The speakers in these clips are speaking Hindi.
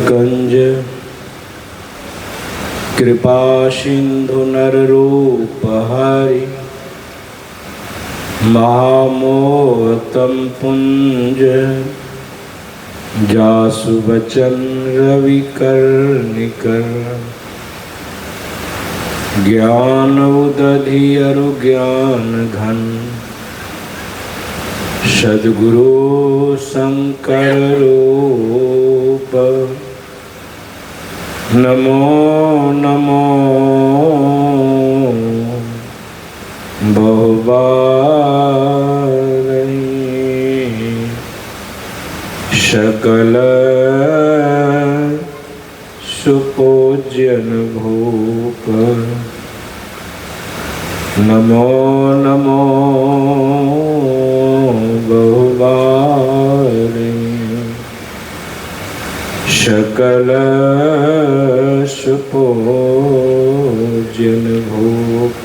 कंज कृपा सिंधु नर रूप हरि महामोहतम पुंज जासु बचन रवि कर निकर ज्ञान उदधि अरु ज्ञान घन सद्गुरु शंकर रूप नमो नमो बहुबारई सकल सुपूज्यन भूप नमो नमो बहुबारई सकल सुपूज्यन भूप।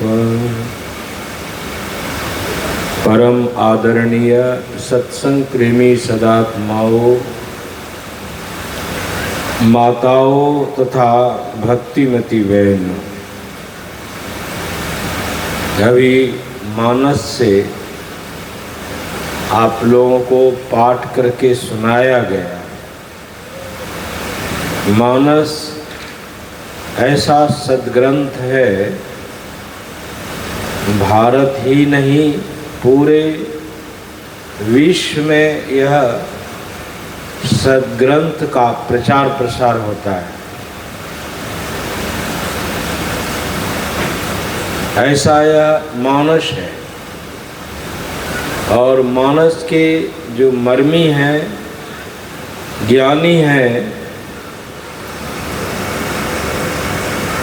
परम आदरणीय सत्संग प्रेमी सदात्माओं, माताओं तथा भक्तिमती बहनों, अभी मानस से आप लोगों को पाठ करके सुनाया गया। मानस ऐसा सद्ग्रंथ है, भारत ही नहीं पूरे विश्व में यह सद्ग्रंथ का प्रचार प्रसार होता है। ऐसा यह मानस है और मानस के जो मर्मी हैं, ज्ञानी हैं,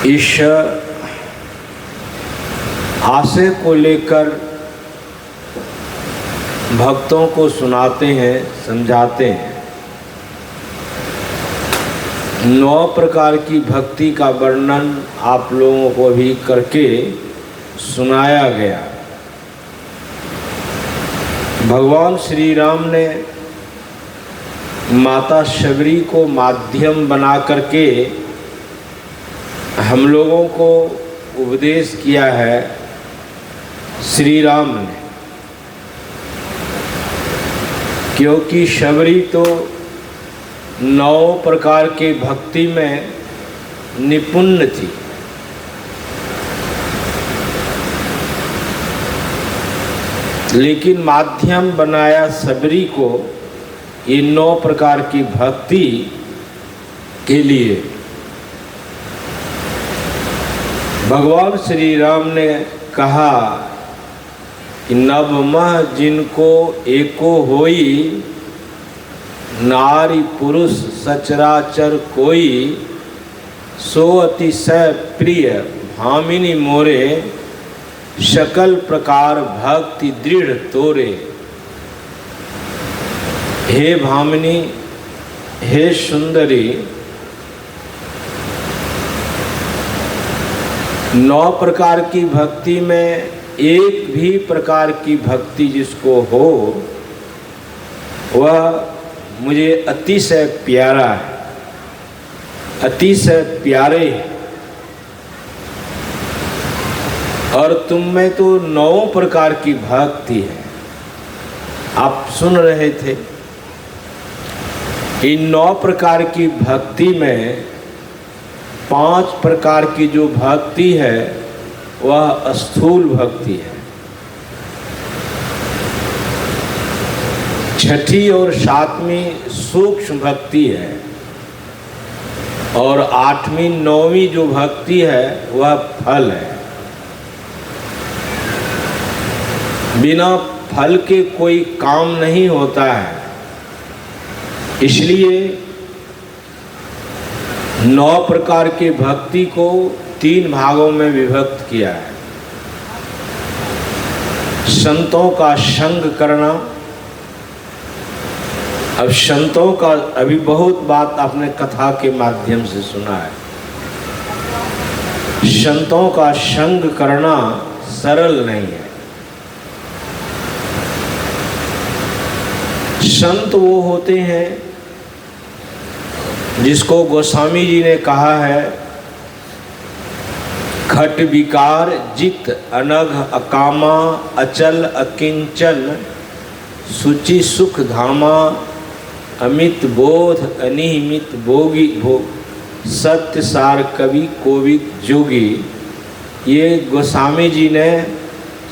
इस आशय को लेकर भक्तों को सुनाते हैं, समझाते हैं। 9 प्रकार की भक्ति का वर्णन आप लोगों को भी करके सुनाया गया। भगवान श्री राम ने माता शबरी को माध्यम बना करके हम लोगों को उपदेश किया है। श्री राम ने, क्योंकि शबरी तो 9 प्रकार के भक्ति में निपुण थी। लेकिन माध्यम बनाया शबरी को ये 9 प्रकार की भक्ति के लिए। भगवान श्री राम ने कहा कि नवमः जिनको एको होई, नारी पुरुष सचराचर कोई, सो अतिशय प्रिय भामिनी मोरे, सकल प्रकार भक्ति दृढ़ तोरे। हे भामिनी, हे सुंदरी, 9 प्रकार की भक्ति में एक भी प्रकार की भक्ति जिसको हो वह मुझे अतिशय प्यारा है, अतिशय प्यारे है। और तुम में तो 9 प्रकार की भक्ति है। आप सुन रहे थे, इन 9 प्रकार की भक्ति में 5 प्रकार की जो भक्ति है वह स्थूल भक्ति है। 6ठी और 7वीं सूक्ष्म भक्ति है और 8वीं 9वीं जो भक्ति है वह फल है। बिना फल के कोई काम नहीं होता है। इसलिए 9 प्रकार की भक्ति को 3 भागों में विभक्त किया है। संतों का संग करना। अब संतों का अभी बहुत बात आपने कथा के माध्यम से सुना है। संतों का संग करना सरल नहीं है। संत वो होते हैं जिसको गोस्वामी जी ने कहा है, खट विकार जित अनघ अकामा अचल अकिंचन सुचि सुख धामा अमित बोध अनिमित भोगी भोग सत्य सार कवि कोविद जोगी। ये गोस्वामी जी ने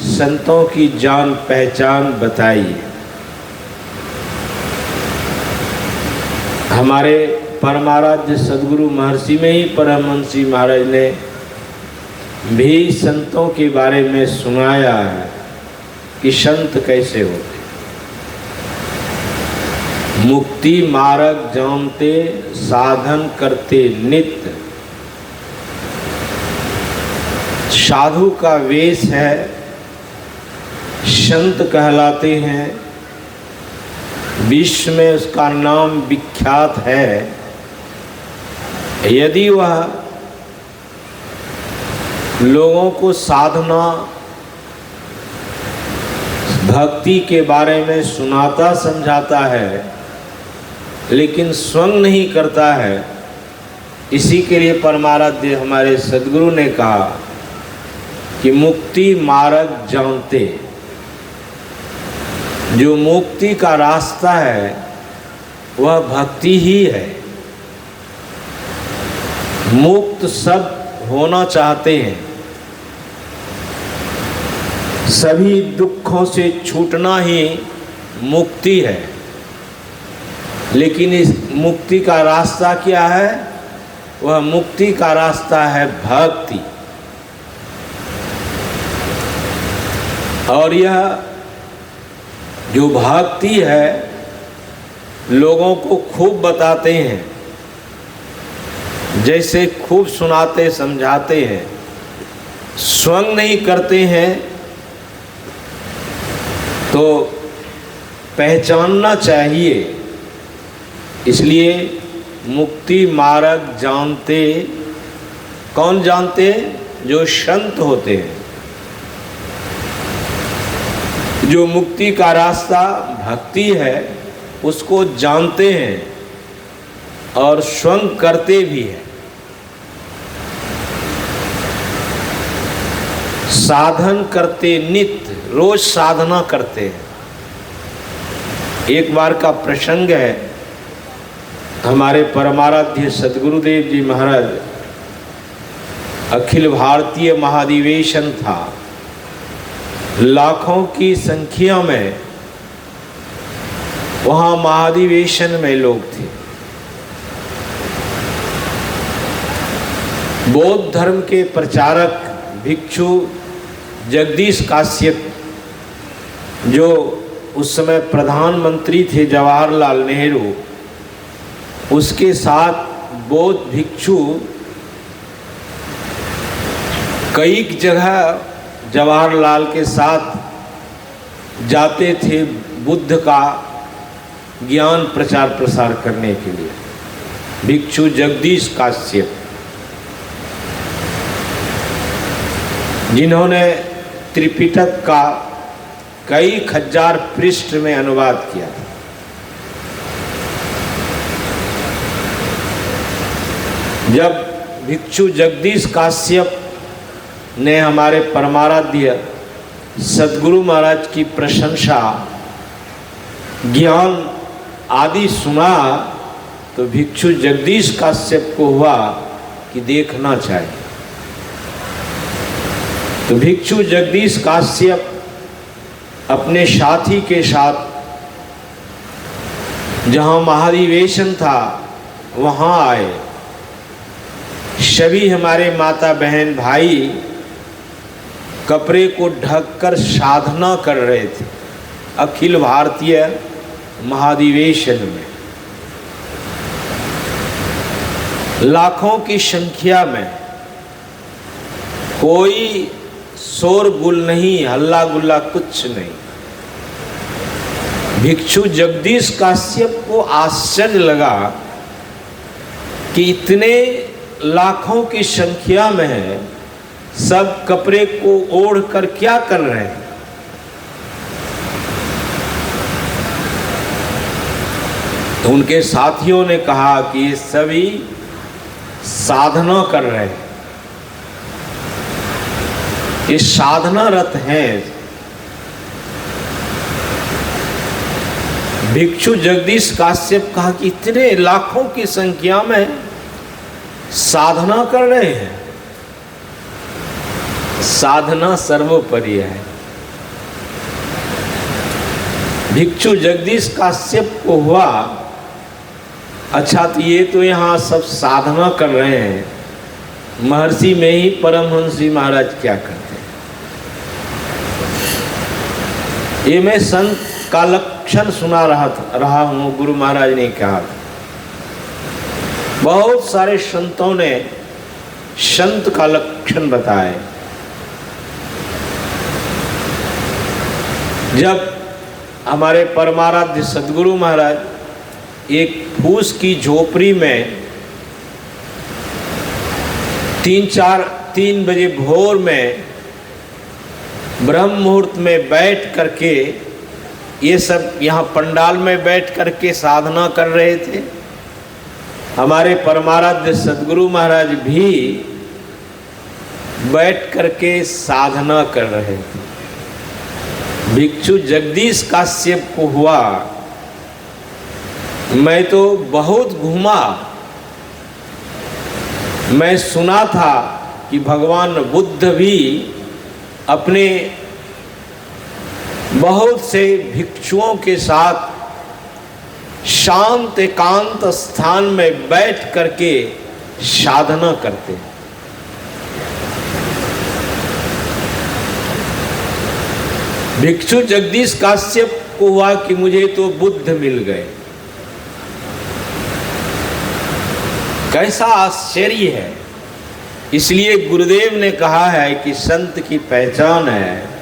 संतों की जान पहचान बताई है। हमारे परमाराध्य सद्गुरु महर्षि में ही परमहंस जी महाराज ने भी संतों के बारे में सुनाया है कि संत कैसे होते। मुक्ति मार्ग जानते साधन करते नित्य। साधु का वेश है, संत कहलाते हैं, विश्व में उसका नाम विख्यात है। यदि वह लोगों को साधना भक्ति के बारे में सुनाता समझाता है लेकिन स्वयं नहीं करता है, इसी के लिए परमाराध्य हमारे सद्गुरु ने कहा कि मुक्ति मार्ग जानते। जो मुक्ति का रास्ता है वह भक्ति ही है। मुक्त सब होना चाहते हैं, सभी दुखों से छूटना ही मुक्ति है। लेकिन इस मुक्ति का रास्ता क्या है? वह मुक्ति का रास्ता है भक्ति। और यह जो भक्ति है लोगों को खूब बताते हैं, जैसे खूब सुनाते समझाते हैं, स्वयं नहीं करते हैं। तो पहचानना चाहिए। इसलिए मुक्ति मार्ग जानते। कौन जानते? जो संत होते हैं। जो मुक्ति का रास्ता भक्ति है उसको जानते हैं और स्वयं करते भी हैं। साधन करते नित्य, रोज साधना करते हैं। एक बार का प्रसंग है, हमारे परमाराध्य सद्गुरुदेव जी महाराज अखिल भारतीय महाधिवेशन था। लाखों की संख्या में वहाँ महाधिवेशन में लोग थे। बौद्ध धर्म के प्रचारक भिक्षु जगदीश काश्यप, जो उस समय प्रधानमंत्री थे जवाहरलाल नेहरू, उसके साथ बौद्ध भिक्षु कई जगह जवाहरलाल के साथ जाते थे बुद्ध का ज्ञान प्रचार प्रसार करने के लिए। भिक्षु जगदीश काश्यप, जिन्होंने त्रिपिटक का कई हजार पृष्ठ में अनुवाद किया। जब भिक्षु जगदीश काश्यप ने हमारे परमाराध्य सद्गुरु महाराज की प्रशंसा, ज्ञान आदि सुना, तो भिक्षु जगदीश काश्यप को हुआ कि देखना चाहिए। तो भिक्षु जगदीश काश्यप अपने साथी के साथ जहाँ महाधिवेशन था वहाँ आए। सभी हमारे माता बहन भाई कपड़े को ढककर साधना कर रहे थे अखिल भारतीय महाधिवेशन में। लाखों की संख्या में, कोई शोरगुल नहीं, हल्ला गुल्ला कुछ नहीं। भिक्षु जगदीश काश्यप को आश्चर्य लगा कि इतने लाखों की संख्या में है, सब कपड़े को ओढ़ कर क्या कर रहे हैं। तो उनके साथियों ने कहा कि ये सभी साधना कर रहे हैं, ये साधना रत हैं। भिक्षु जगदीश काश्यप कहा कि इतने लाखों की संख्या में साधना कर रहे हैं। साधना सर्वोपरि है। भिक्षु जगदीश काश्यप को हुआ, अच्छा तो ये तो यहाँ सब साधना कर रहे हैं, महर्षि में ही परमहंस जी महाराज क्या करते हैं? ये मैं संत का लक्षण सुना रहा हूँ। गुरु महाराज ने कहा, बहुत सारे संतों ने संत का लक्षण बताए। जब हमारे परमाराध्य सद्गुरु महाराज एक फूस की झोपड़ी में 3 बजे भोर में ब्रह्म मुहूर्त में बैठ करके, ये सब यहाँ पंडाल में बैठ करके साधना कर रहे थे। हमारे परमाराध्य सद्गुरु महाराज भी बैठ करके साधना कर रहे थे। भिक्षु जगदीश काश्यप को हुआ, मैं तो बहुत घूमा, मैं सुना था कि भगवान बुद्ध भी अपने बहुत से भिक्षुओं के साथ शांत एकांत स्थान में बैठ करके साधना करते हैं। भिक्षु जगदीश काश्यप को हुआ कि मुझे तो बुद्ध मिल गए। कैसा आश्चर्य है! इसलिए गुरुदेव ने कहा है कि संत की पहचान है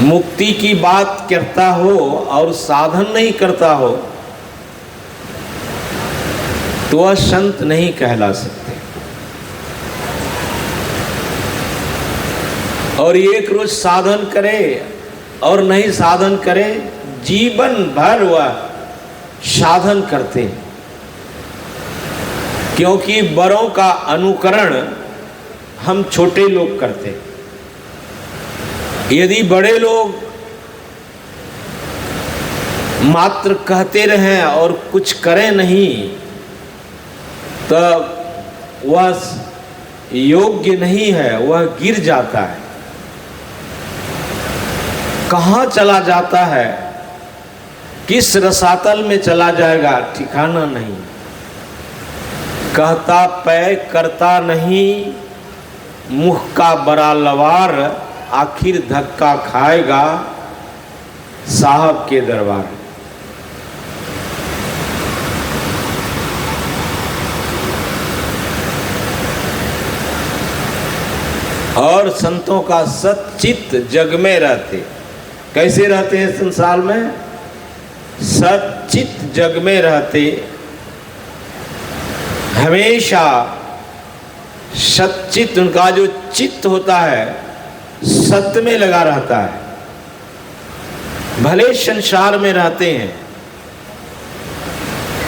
मुक्ति की बात करता हो और साधन नहीं करता हो तो वह संत नहीं कहला सकते। और एक रोज साधन करे और नहीं साधन करे, जीवन भर वह साधन करते हैं, क्योंकि बड़ों का अनुकरण हम छोटे लोग करते हैं। यदि बड़े लोग मात्र कहते रहें और कुछ करें नहीं तो वह योग्य नहीं है, वह गिर जाता है, कहाँ चला जाता है, किस रसातल में चला जाएगा ठिकाना नहीं। कहता पै करता नहीं, मुख का बड़ा लवार, आखिर धक्का खाएगा साहब के दरबार। और संतों का सच्चित जग में रहते। कैसे रहते हैं संसार में? सच्चित जग में रहते, हमेशा सच्चित, उनका जो चित्त होता है सत्य में लगा रहता है। भले संसार में रहते हैं,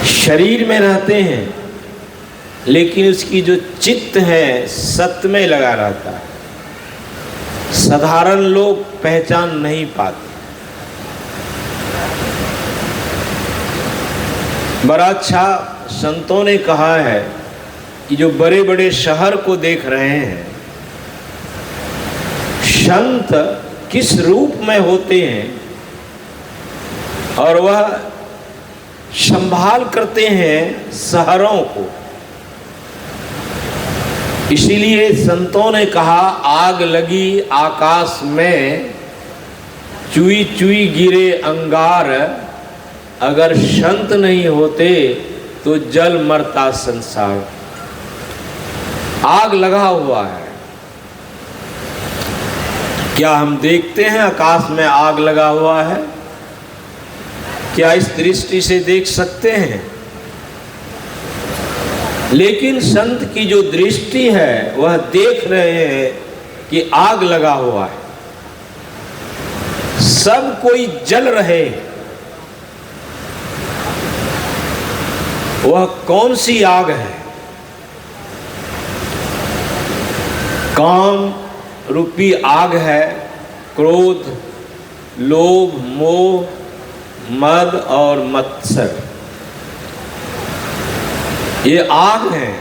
शरीर में रहते हैं, लेकिन उसकी जो चित्त है सत्य में लगा रहता है। साधारण लोग पहचान नहीं पाते। बड़ा अच्छा संतों ने कहा है कि जो बड़े बड़े शहर को देख रहे हैं, संत किस रूप में होते हैं और वह संभाल करते हैं शहरों को। इसीलिए संतों ने कहा, आग लगी आकाश में, चुई चुई गिरे अंगार, अगर संत नहीं होते तो जल मरता संसार। आग लगा हुआ है। क्या हम देखते हैं आकाश में आग लगा हुआ है? क्या इस दृष्टि से देख सकते हैं? लेकिन संत की जो दृष्टि है वह देख रहे हैं कि आग लगा हुआ है, सब कोई जल रहे, वह कौन सी आग है? काम रूपी आग है। क्रोध, लोभ, मोह, मद और मत्सर, ये आग है।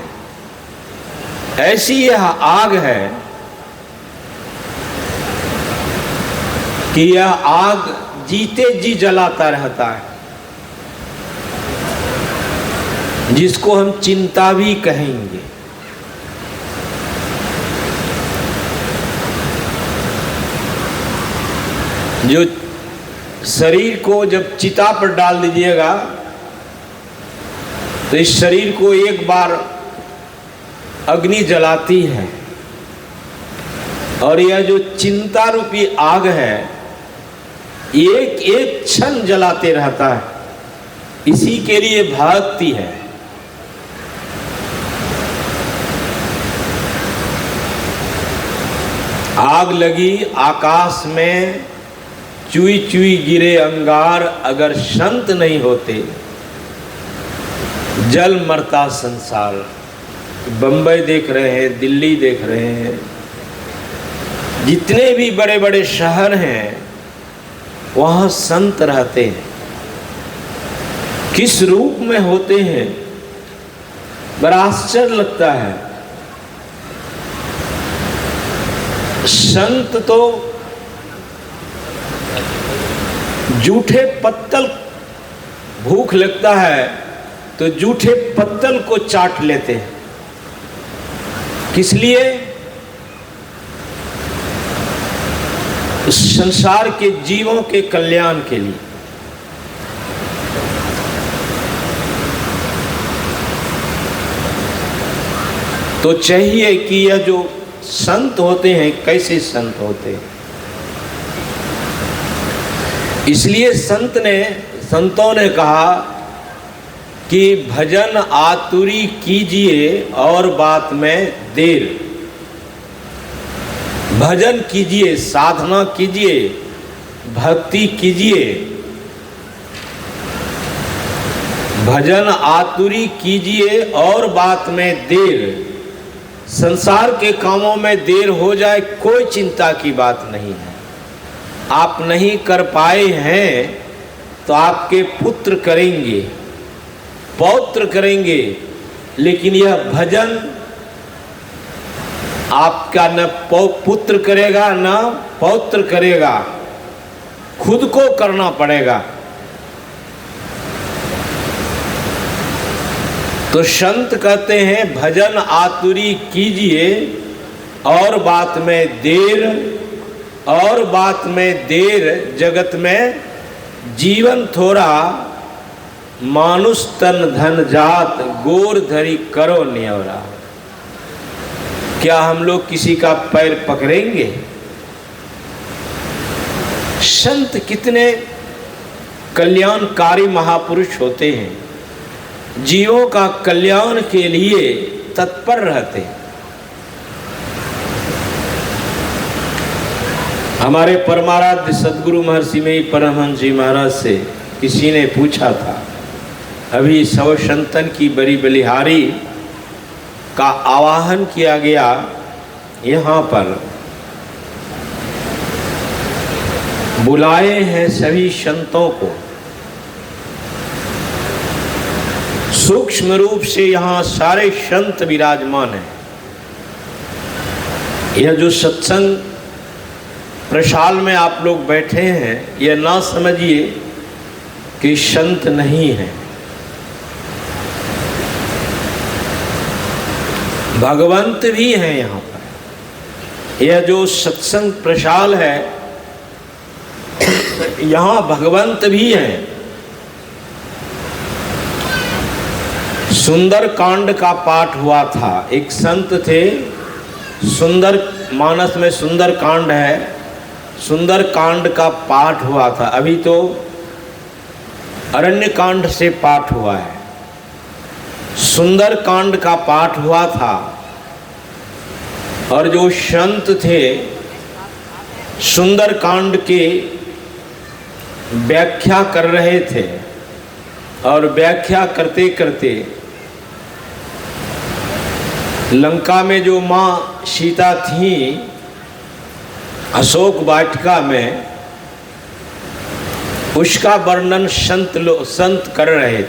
ऐसी यह आग है कि यह आग जीते जी जलाता रहता है, जिसको हम चिंता भी कहेंगे। जो शरीर को जब चिता पर डाल दीजिएगा तो इस शरीर को एक बार अग्नि जलाती है, और यह जो चिंता रूपी आग है एक एक क्षण जलाते रहता है। इसी के लिए भक्ति है। आग लगी आकाश में, चुई चुई गिरे अंगार, अगर संत नहीं होते जल मरता संसार। बंबई देख रहे हैं, दिल्ली देख रहे हैं, जितने भी बड़े बड़े शहर हैं वहाँ संत रहते हैं। किस रूप में होते हैं, बड़ा आश्चर्य लगता है। संत तो जूठे पत्तल, भूख लगता है तो जूठे पत्तल को चाट लेते हैं। किस लिए? संसार के जीवों के कल्याण के लिए। तो चाहिए कि यह जो संत होते हैं कैसे संत होते हैं। इसलिए संतों ने कहा कि भजन आतुरी कीजिए और बात में देर। भजन कीजिए, साधना कीजिए, भक्ति कीजिए। भजन आतुरी कीजिए और बात में देर। संसार के कामों में देर हो जाए कोई चिंता की बात नहीं है। आप नहीं कर पाए हैं तो आपके पुत्र करेंगे, पौत्र करेंगे, लेकिन यह भजन आपका न पुत्र करेगा न पौत्र करेगा, खुद को करना पड़ेगा। तो संत कहते हैं भजन आतुरी कीजिए और बात में देर, और बात में देर जगत में जीवन थोड़ा, मानुष तन धन जात गोर धरी करो न्योरा। क्या हम लोग किसी का पैर पकड़ेंगे? संत कितने कल्याणकारी महापुरुष होते हैं, जीवों का कल्याण के लिए तत्पर रहते हैं। हमारे परमाराध्य सद्गुरु महर्षि में परमहंस जी महाराज से किसी ने पूछा था, अभी सौ संतन की बड़ी बलिहारी का आवाहन किया गया यहाँ पर, बुलाए हैं सभी संतों को। सूक्ष्म रूप से यहाँ सारे संत विराजमान हैं। यह जो सत्संग प्रशाल में आप लोग बैठे हैं, यह ना समझिए कि संत नहीं है। भगवंत भी हैं यहाँ पर। यह जो सत्संग प्रशाल है, यहाँ भगवंत भी हैं। सुंदर कांड का पाठ हुआ था। एक संत थे, सुंदर मानस में सुंदर कांड है, सुंदर कांड का पाठ हुआ था। अभी तो अरण्य कांड से पाठ हुआ है। सुंदर कांड का पाठ हुआ था और जो संत थे सुंदर कांड के व्याख्या कर रहे थे। और व्याख्या करते करते लंका में जो माँ सीता थी अशोक वाटिका में, उसका वर्णन संत कर रहे थे।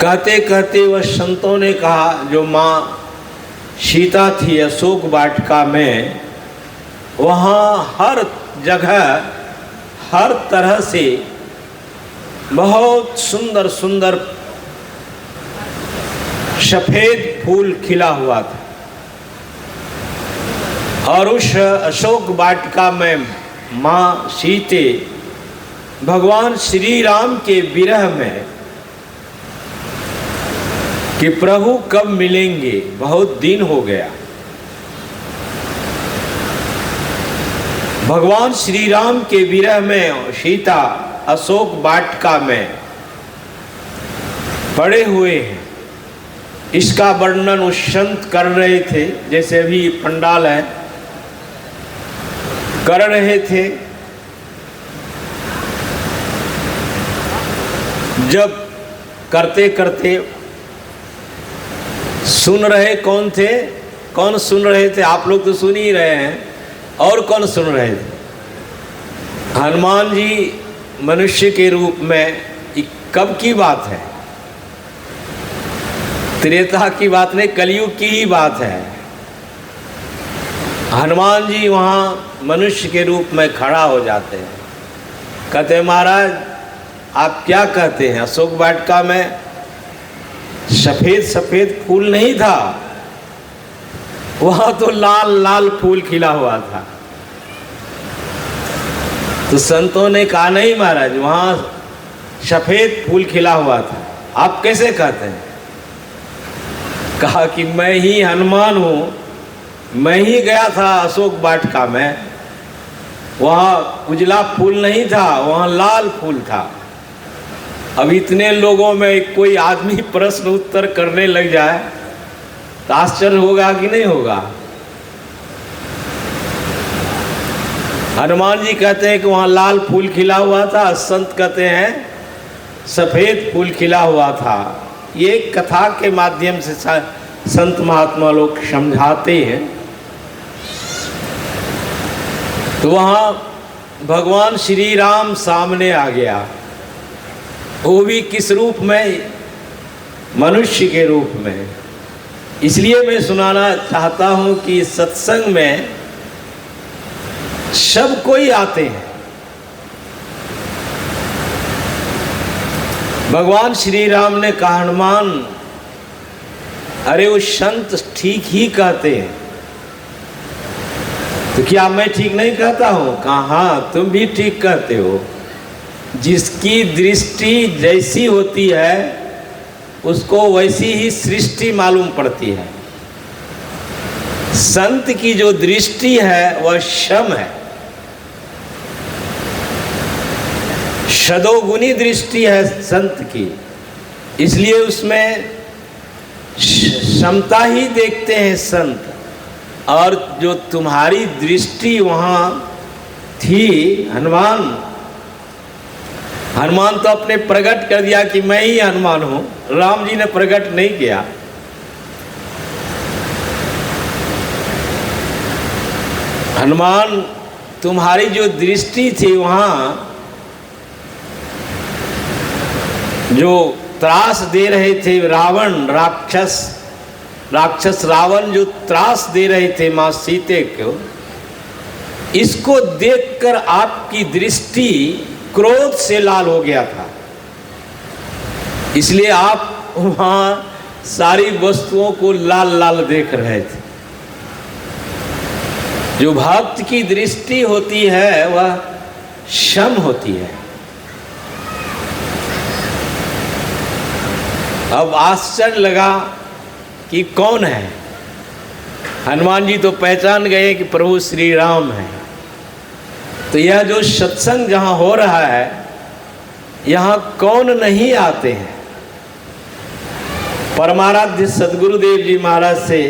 कहते कहते वह संतों ने कहा जो माँ सीता थी अशोक वाटिका में, वहाँ हर जगह हर तरह से बहुत सुंदर सुंदर सफेद फूल खिला हुआ था। और उस अशोक वाटिका में माँ सीते भगवान श्री राम के विरह में कि प्रभु कब मिलेंगे, बहुत दिन हो गया। भगवान श्री राम के विरह में सीता अशोक वाटिका में पड़े हुए हैं। इसका वर्णन उस संत कर रहे थे, जैसे अभी पंडाल है कर रहे थे। जब करते करते सुन रहे कौन थे, कौन सुन रहे थे? आप लोग तो सुन ही रहे हैं, और कौन सुन रहे थे? हनुमान जी मनुष्य के रूप में। कब की बात है? त्रेता की बात नहीं, कलयुग की ही बात है। हनुमान जी वहाँ मनुष्य के रूप में खड़ा हो जाते हैं। कहते महाराज आप क्या कहते हैं? अशोक वाटिका में सफ़ेद सफ़ेद फूल नहीं था, वहाँ तो लाल लाल फूल खिला हुआ था। तो संतों ने कहा नहीं महाराज, वहाँ सफ़ेद फूल खिला हुआ था, आप कैसे कहते हैं? कहा कि मैं ही हनुमान हूँ, मैं ही गया था अशोक वाटिका में, वहाँ उजला फूल नहीं था, वहाँ लाल फूल था। अब इतने लोगों में कोई आदमी प्रश्न उत्तर करने लग जाए तो आश्चर्य होगा कि नहीं होगा? हनुमान जी कहते हैं कि वहाँ लाल फूल खिला हुआ था, संत कहते हैं सफ़ेद फूल खिला हुआ था। ये कथा के माध्यम से संत महात्मा लोग समझाते हैं। तो वहाँ भगवान श्री राम सामने आ गया, वो भी किस रूप में? मनुष्य के रूप में। इसलिए मैं सुनाना चाहता हूँ कि सत्संग में सब कोई आते हैं। भगवान श्री राम ने कहा हनुमान, अरे वो संत ठीक ही कहते हैं। तो क्या मैं ठीक नहीं कहता हूँ? कहा हाँ तुम भी ठीक कहते हो। जिसकी दृष्टि जैसी होती है उसको वैसी ही सृष्टि मालूम पड़ती है। संत की जो दृष्टि है वह क्षम है, सदोगुनी दृष्टि है संत की, इसलिए उसमें क्षमता ही देखते हैं संत। और जो तुम्हारी दृष्टि वहाँ थी हनुमान तो अपने प्रकट कर दिया कि मैं ही हनुमान हूँ, राम जी ने प्रकट नहीं किया। हनुमान तुम्हारी जो दृष्टि थी वहाँ जो त्रास दे रहे थे रावण राक्षस रावण जो त्रास दे रहे थे माँ सीते को, इसको देखकर आपकी दृष्टि क्रोध से लाल हो गया था। इसलिए आप वहाँ सारी वस्तुओं को लाल लाल देख रहे थे। जो भक्त की दृष्टि होती है वह क्षम होती है। अब आश्चर्य लगा कि कौन है? हनुमान जी तो पहचान गए कि प्रभु श्री राम है। तो यह जो सत्संग जहाँ हो रहा है, यहाँ कौन नहीं आते हैं? परमाराध्य सद्गुरुदेव जी महाराज से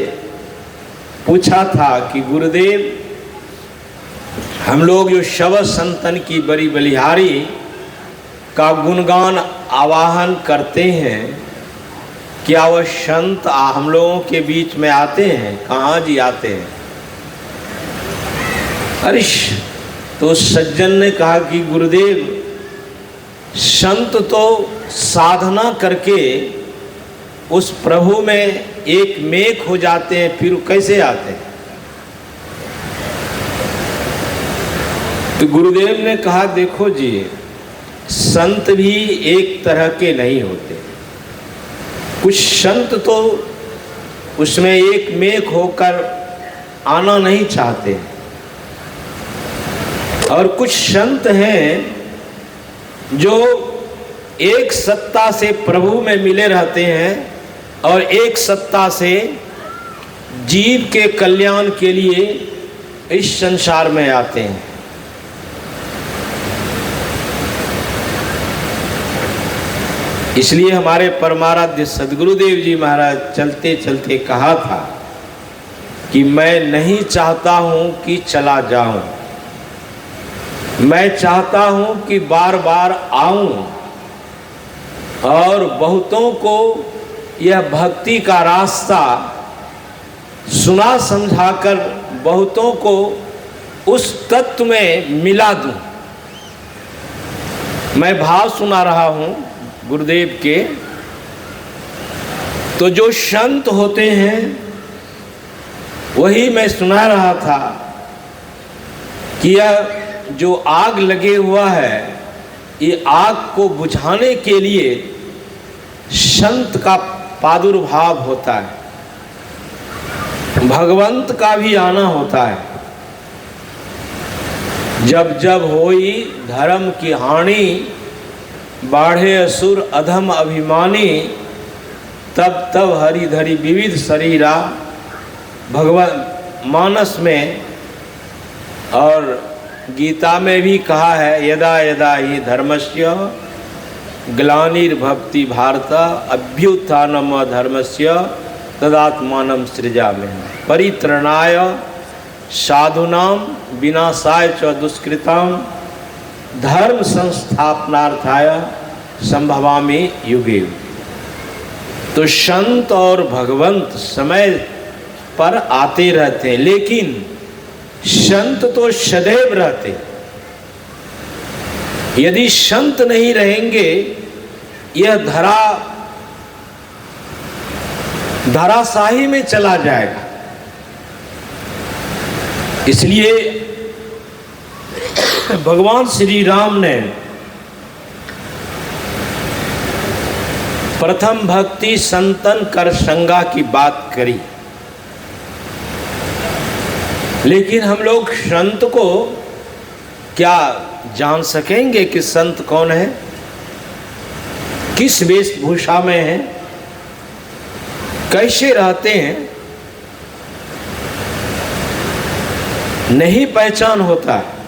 पूछा था कि गुरुदेव हम लोग जो शव संतन की बड़ी बलिहारी का गुणगान आवाहन करते हैं, क्या वह संत हम लोगों के बीच में आते हैं? कहाँ जी आते हैं? अरे तो सज्जन ने कहा कि गुरुदेव, संत तो साधना करके उस प्रभु में एक मेक हो जाते हैं, फिर कैसे आते हैं? तो गुरुदेव ने कहा, देखो जी, संत भी एक तरह के नहीं होते। कुछ संत तो उसमें एक मेक होकर आना नहीं चाहते, और कुछ संत हैं जो एक सत्ता से प्रभु में मिले रहते हैं और एक सत्ता से जीव के कल्याण के लिए इस संसार में आते हैं। इसलिए हमारे परमाराध्य सद्गुरुदेव जी महाराज चलते चलते कहा था कि मैं नहीं चाहता हूं कि चला जाऊं, मैं चाहता हूं कि बार बार आऊं और बहुतों को यह भक्ति का रास्ता सुना समझाकर बहुतों को उस तत्व में मिला दूं। मैं भाव सुना रहा हूं गुरुदेव के, तो जो संत होते हैं वही मैं सुना रहा था कि यह जो आग लगे हुआ है, ये आग को बुझाने के लिए संत का प्रादुर्भाव होता है, भगवंत का भी आना होता है। जब जब होई धर्म की हानि, बाढ़े असुर अधम अभिमानी, तब तब हरि धरि विविध शरीरा। भगवान मानस में और गीता में भी कहा है, यदा यदा ही धर्मस्य ग्लानिर्भवति भारत अभ्युत्थानम धर्मस्य तदात्मानं सृजामि परित्रणाय साधूनां विनाशाय च दुष्कृतां धर्म संस्थापनार्थाय संभवामि युगे। तो संत और भगवंत समय पर आते रहते हैं, लेकिन संत तो सदैव रहते। यदि संत नहीं रहेंगे, यह धराशाही में चला जाएगा। इसलिए भगवान श्री राम ने प्रथम भक्ति संतन कर संगा की बात करी, लेकिन हम लोग संत को क्या जान सकेंगे कि संत कौन है, किस वेशभूषा में है, कैसे रहते हैं? नहीं पहचान होता है।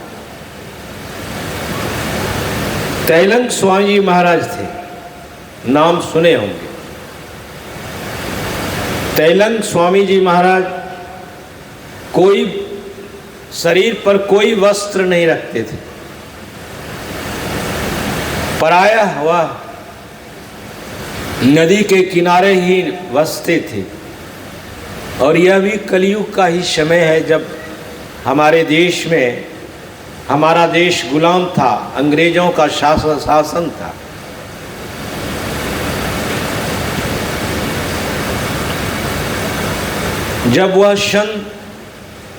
तैलंग स्वामी जी महाराज थे, नाम सुने होंगे। तैलंग स्वामी जी महाराज कोई शरीर पर कोई वस्त्र नहीं रखते थे, प्रायः वह नदी के किनारे ही बसते थे। और यह भी कलयुग का ही समय है, जब हमारे देश में, हमारा देश गुलाम था, अंग्रेजों का शासन था। जब वह संत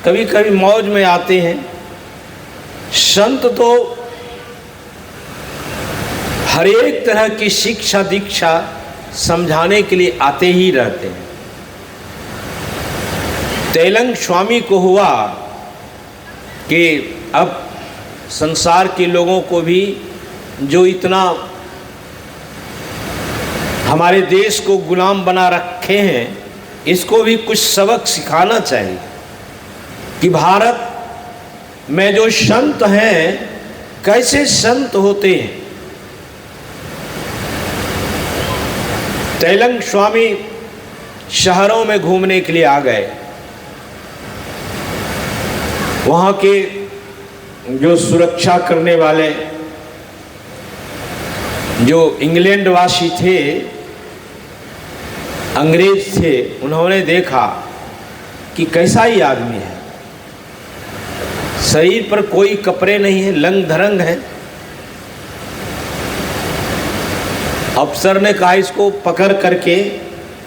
कभी कभी मौज में आते हैं, संत तो हर एक तरह की शिक्षा दीक्षा समझाने के लिए आते ही रहते हैं। तैलंग स्वामी को हुआ कि अब संसार के लोगों को भी, जो इतना हमारे देश को गुलाम बना रखे हैं, इसको भी कुछ सबक सिखाना चाहिए कि भारत में जो संत हैं कैसे संत होते हैं। तैलंग स्वामी शहरों में घूमने के लिए आ गए। वहाँ के जो सुरक्षा करने वाले जो इंग्लैंड वासी थे, अंग्रेज थे, उन्होंने देखा कि कैसा ही आदमी है, शरीर पर कोई कपड़े नहीं है, लंग धरंग है। अफसर ने कहा इसको पकड़ करके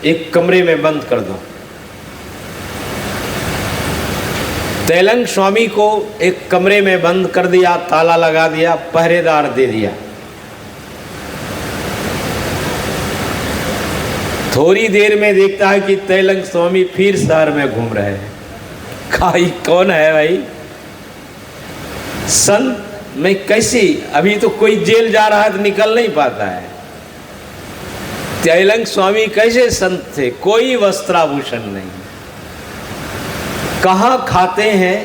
एक कमरे में बंद कर दो। तेलंग स्वामी को एक कमरे में बंद कर दिया, ताला लगा दिया, पहरेदार दे दिया। थोड़ी देर में देखता है कि तेलंग स्वामी फिर शहर में घूम रहे हैं। कहा कौन है भाई? संत में कैसी, अभी तो कोई जेल जा रहा है तो निकल नहीं पाता है। तेलंग स्वामी कैसे संत थे? कोई वस्त्राभूषण नहीं, कहाँ खाते हैं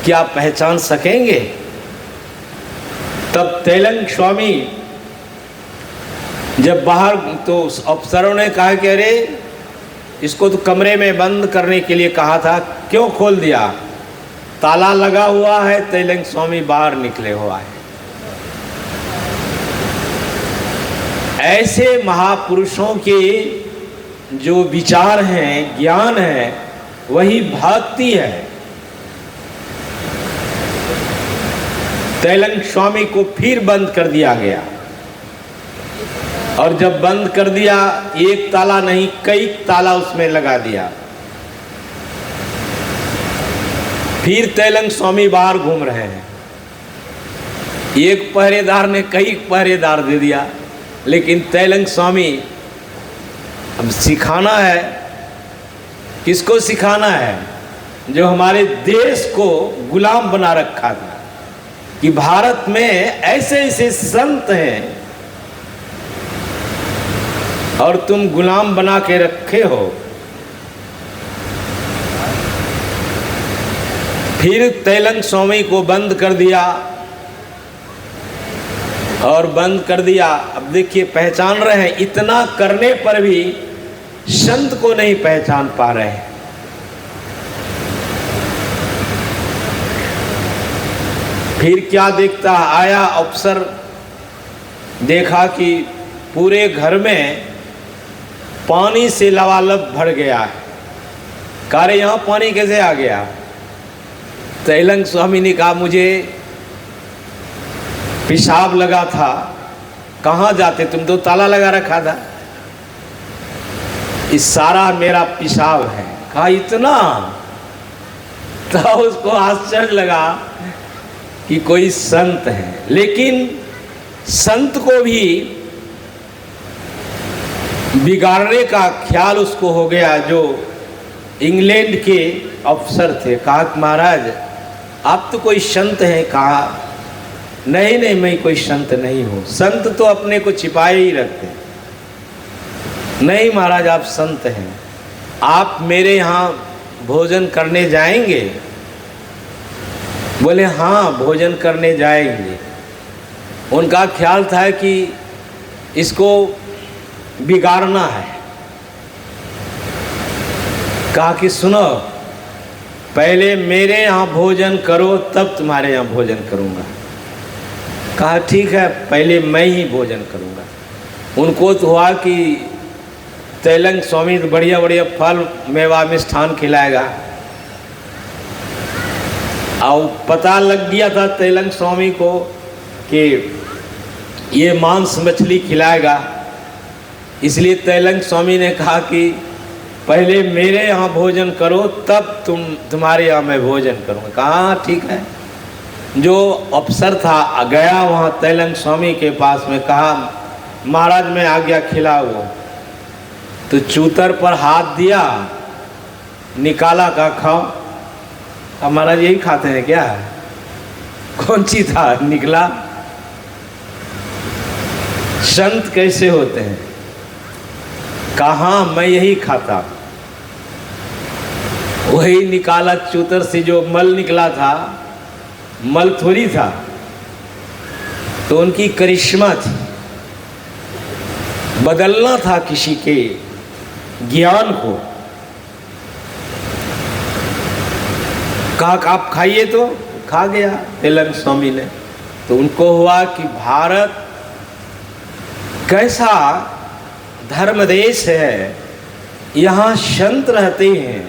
क्या पहचान सकेंगे? तब तेलंग स्वामी जब बाहर, तो अफसरों ने कहा कि अरे इसको तो कमरे में बंद करने के लिए कहा था, क्यों खोल दिया? ताला लगा हुआ है, तेलंग स्वामी बाहर निकले हुआ है। ऐसे महापुरुषों के जो विचार हैं, ज्ञान है, वही भक्ति है। तेलंग स्वामी को फिर बंद कर दिया गया, और जब बंद कर दिया, एक ताला नहीं कई ताला उसमें लगा दिया। फिर तेलंग स्वामी बाहर घूम रहे हैं। एक पहरेदार ने कई पहरेदार दे दिया, लेकिन तेलंग स्वामी, अब सिखाना है, किसको सिखाना है? जो हमारे देश को गुलाम बना रखा था कि भारत में ऐसे ऐसे संत हैं और तुम गुलाम बना के रखे हो। फिर तेलंग स्वामी को बंद कर दिया, और बंद कर दिया। अब देखिए, पहचान रहे हैं, इतना करने पर भी संत को नहीं पहचान पा रहे हैं। फिर क्या देखता आया अफसर, देखा कि पूरे घर में पानी से लबालब भर गया है। कहा रे यहाँ पानी कैसे आ गया? तेलंग स्वामी ने कहा मुझे पेशाब लगा था। कहाँ जाते तुम? तो ताला लगा रखा था। इस सारा मेरा पेशाब है। कहा इतना? तो उसको आश्चर्य लगा कि कोई संत है। लेकिन संत को भी बिगाड़ने का ख्याल उसको हो गया। जो इंग्लैंड के अफसर थे, कहा महाराज आप तो कोई संत हैं? कहा नहीं नहीं, मैं कोई संत नहीं हूँ। संत तो अपने को छिपाए ही रखते हैं। नहीं महाराज, आप संत हैं। आप मेरे यहाँ भोजन करने जाएंगे? बोले हाँ, भोजन करने जाएंगे। उनका ख्याल था कि इसको बिगाड़ना है। कहा कि सुनो, पहले मेरे यहाँ भोजन करो, तब तुम्हारे यहाँ भोजन करूँगा। कहा ठीक है, पहले मैं ही भोजन करूँगा। उनको तो हुआ कि तेलंग स्वामी तो बढ़िया बढ़िया फल मेवा मिष्ठान खिलाएगा। और पता लग गया था तेलंग स्वामी को कि ये मांस मछली खिलाएगा। इसलिए तेलंग स्वामी ने कहा कि पहले मेरे यहाँ भोजन करो, तब तुम्हारे यहाँ मैं भोजन करूँगा। कहा ठीक है। जो अफसर था गया वहाँ तेलंग स्वामी के पास में, कहा महाराज मैं आ गया, खिलाओ। तो चूतर पर हाथ दिया, निकाला, का खाओ। अब महाराज यही खाते हैं क्या? कौन सी था? निकला। संत कैसे होते हैं? कहा मैं यही खाता। वही निकाला, चूतर से जो मल निकला था, मल थोड़ी था। तो उनकी करिश्मा थी, बदलना था किसी के ज्ञान को। कहा आप खाइए। तो खा गया तेलंग स्वामी ने। तो उनको हुआ कि भारत कैसा धर्म देश है, यहाँ संत रहते हैं।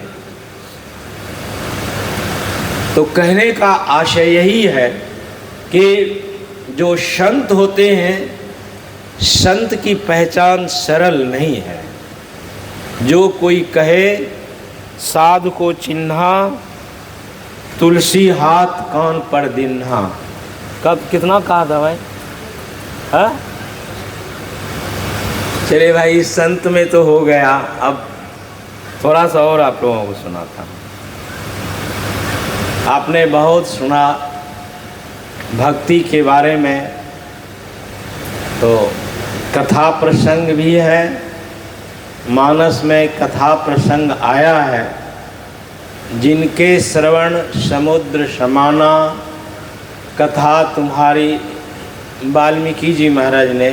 तो कहने का आशय यही है कि जो संत होते हैं, संत की पहचान सरल नहीं है। जो कोई कहे साधु को चिन्हा, तुलसी हाथ कान पर दिन्हा। कब कितना कहा था भाई? हाँ चले भाई, संत में तो हो गया, अब थोड़ा सा और आप लोगों को सुनाता हूँ। आपने बहुत सुना भक्ति के बारे में, तो कथा प्रसंग भी है, मानस में कथा प्रसंग आया है। जिनके श्रवण समुद्र समाना, कथा तुम्हारी, वाल्मीकि जी महाराज ने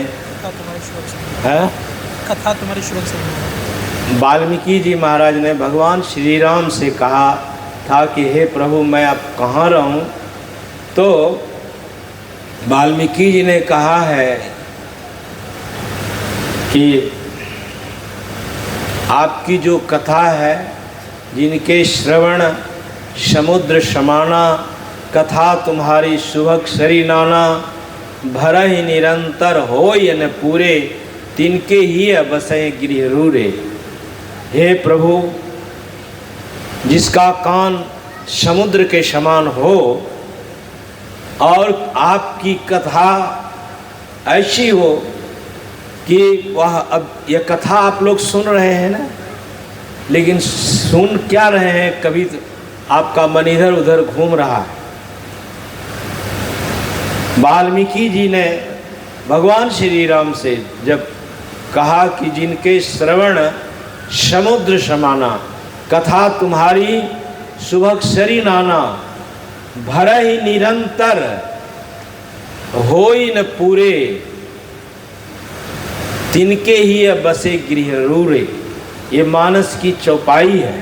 कथा तुम्हारी सुरक्षा। वाल्मीकि जी महाराज ने भगवान श्री राम से कहा था कि हे प्रभु मैं अब कहाँ रहूं? तो वाल्मीकि जी ने कहा है कि आपकी जो कथा है, जिनके श्रवण समुद्र समाना, कथा तुम्हारी सुभग नाना, भरहि निरंतर होय न पूरे, तिनके ही बसै गृह रूरे। हे प्रभु, जिसका कान समुद्र के समान हो और आपकी कथा ऐसी हो कि वह, अब यह कथा आप लोग सुन रहे हैं ना, लेकिन सुन क्या रहे हैं? कभी आपका मन इधर उधर घूम रहा है। वाल्मीकि जी ने भगवान श्री राम से जब कहा कि जिनके श्रवण समुद्र समाना, कथा तुम्हारी सुभग नाना, भरहि निरंतर होई न पूरे, तिनके ही बसे गृह रूरे। ये मानस की चौपाई है।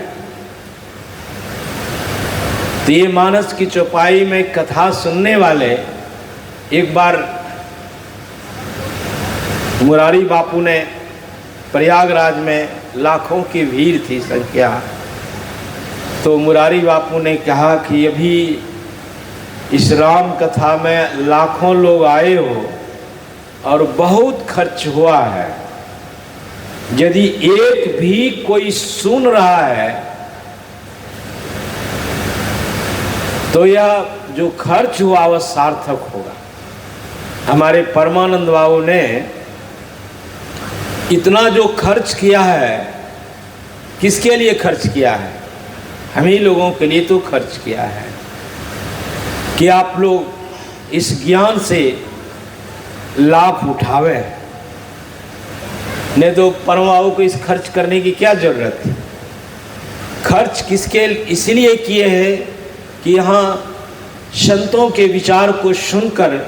तो ये मानस की चौपाई में कथा सुनने वाले, एक बार मुरारी बापू ने, प्रयागराज में लाखों की भीड़ थी संख्या, तो मुरारी बापू ने कहा कि अभी इस राम कथा में लाखों लोग आए हो और बहुत खर्च हुआ है, यदि एक भी कोई सुन रहा है तो यह जो खर्च हुआ वह सार्थक होगा। हमारे परमानंद बाबू ने इतना जो खर्च किया है, किसके लिए खर्च किया है? हम ही लोगों के लिए तो खर्च किया है कि आप लोग इस ज्ञान से लाभ उठावे। नहीं तो परमाणु को इस खर्च करने की क्या जरूरत है? खर्च किसके इसलिए किए हैं कि यहाँ संतों के विचार को सुनकर,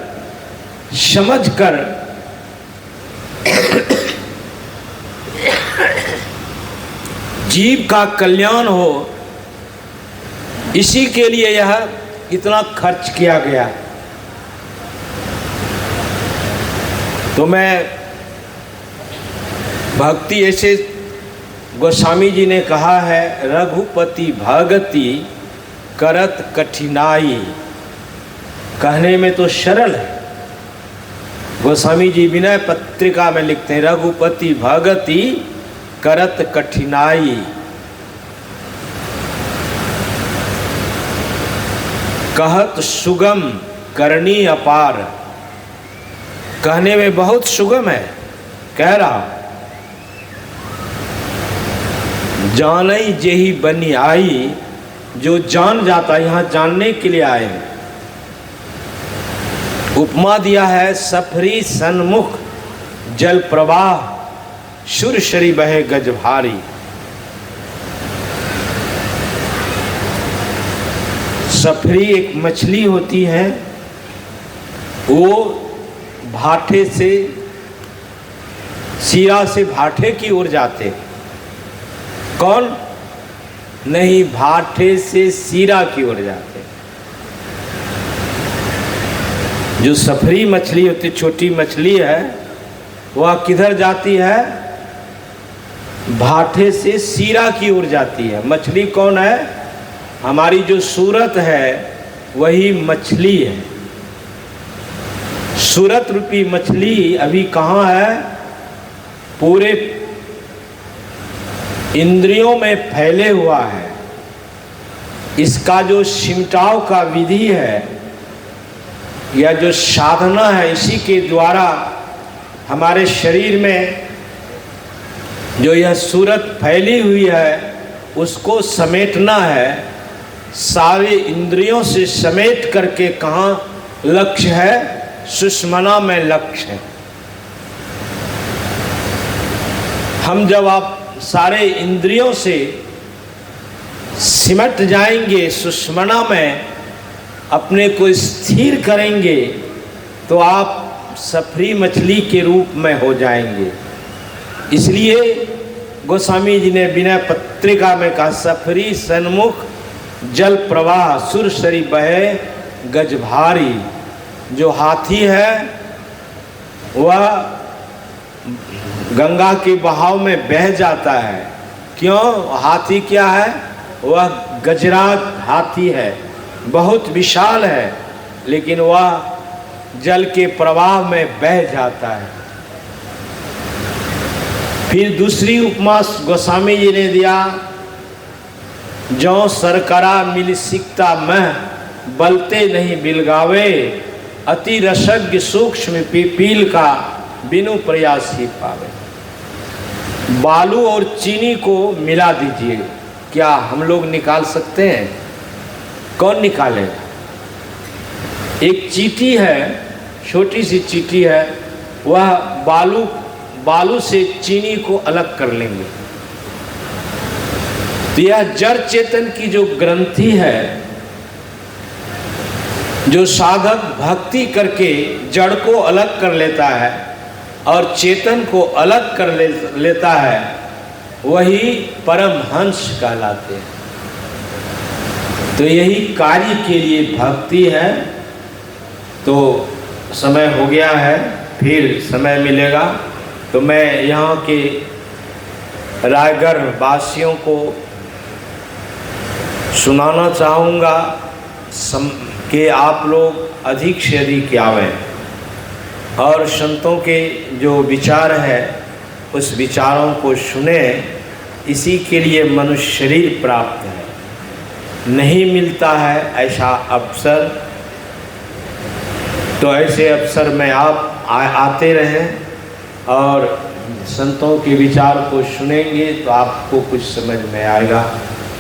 समझकर जीव का कल्याण हो, इसी के लिए यह इतना खर्च किया गया। तो मैं भक्ति, ऐसे गोस्वामी जी ने कहा है, रघुपति भगति करत कठिनाई। कहने में तो सरल है। गोस्वामी जी विनय पत्रिका में लिखते हैं, रघुपति भगति करत कठिनाई। कहत सुगम करनी अपार। कहने में बहुत सुगम है, कह रहा जानई जेही बनी आई। जो जान जाता, यहाँ जानने के लिए आए हैं। उपमा दिया है, सफरी सन्मुख जल प्रवाह, सुरसरी बहे गज भारी। सफरी एक मछली होती है, वो भाटे से, सिरा से भाटे की ओर जाते। कौन? नहीं, भाटे से सिरा की ओर जाते। जो सफरी मछली होती, छोटी मछली है, वह किधर जाती है? भाठे से सीरा की ओर जाती है। मछली कौन है? हमारी जो सूरत है वही मछली है। सूरत रूपी मछली अभी कहाँ है? पूरे इंद्रियों में फैले हुआ है। इसका जो सिमटाव का विधि है या जो साधना है, इसी के द्वारा हमारे शरीर में जो यह सूरत फैली हुई है उसको समेटना है। सारे इंद्रियों से समेट करके कहाँ लक्ष्य है? सुषुम्ना में लक्ष्य है। हम जब आप सारे इंद्रियों से सिमट जाएंगे, सुषुम्ना में अपने को स्थिर करेंगे, तो आप सफरी मछली के रूप में हो जाएंगे। इसलिए गोस्वामी जी ने विनय पत्रिका में कहा, सफरी सन्मुख जल प्रवाह सुरसरी बहे गज भारी। जो हाथी है वह गंगा के बहाव में बह जाता है। क्यों? हाथी क्या है? वह गजराज हाथी है, बहुत विशाल है, लेकिन वह जल के प्रवाह में बह जाता है। फिर दूसरी उपमा गोस्वामी जी ने दिया, जो सरकरा मिल सिकता मह बलते नहीं बिलगावे, अति रसज्ञ सूक्ष्म पीपील का बिनु प्रयास ही पावे। बालू और चीनी को मिला दीजिए, क्या हम लोग निकाल सकते हैं? कौन निकालेगा? एक चींटी है, छोटी सी चींटी है, वह बालू से चीनी को अलग कर लेंगे। तो यह जड़ चेतन की जो ग्रंथि है, जो साधक भक्ति करके जड़ को अलग कर लेता है और चेतन को अलग कर लेता है, वही परमहंस कहलाते हैं। तो यही कार्य के लिए भक्ति है। तो समय हो गया है, फिर समय मिलेगा तो मैं यहाँ के रायगढ़ वासियों को सुनाना चाहूँगा कि आप लोग अधिक से अधिक आवें और संतों के जो विचार है उस विचारों को सुने। इसी के लिए मनुष्य शरीर प्राप्त है, नहीं मिलता है ऐसा अवसर। तो ऐसे अवसर में आप आते रहें और संतों के विचार को सुनेंगे तो आपको कुछ समझ में आएगा।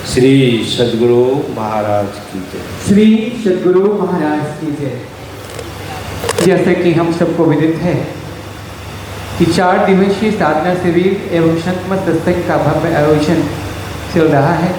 श्री सद्गुरु महाराज की जय। श्री सद्गुरु महाराज की जय। जैसा कि हम सबको विदित है कि 4 दिवसीय साधना शिविर एवं संत मत सत्संग का भव्य आयोजन चल रहा है।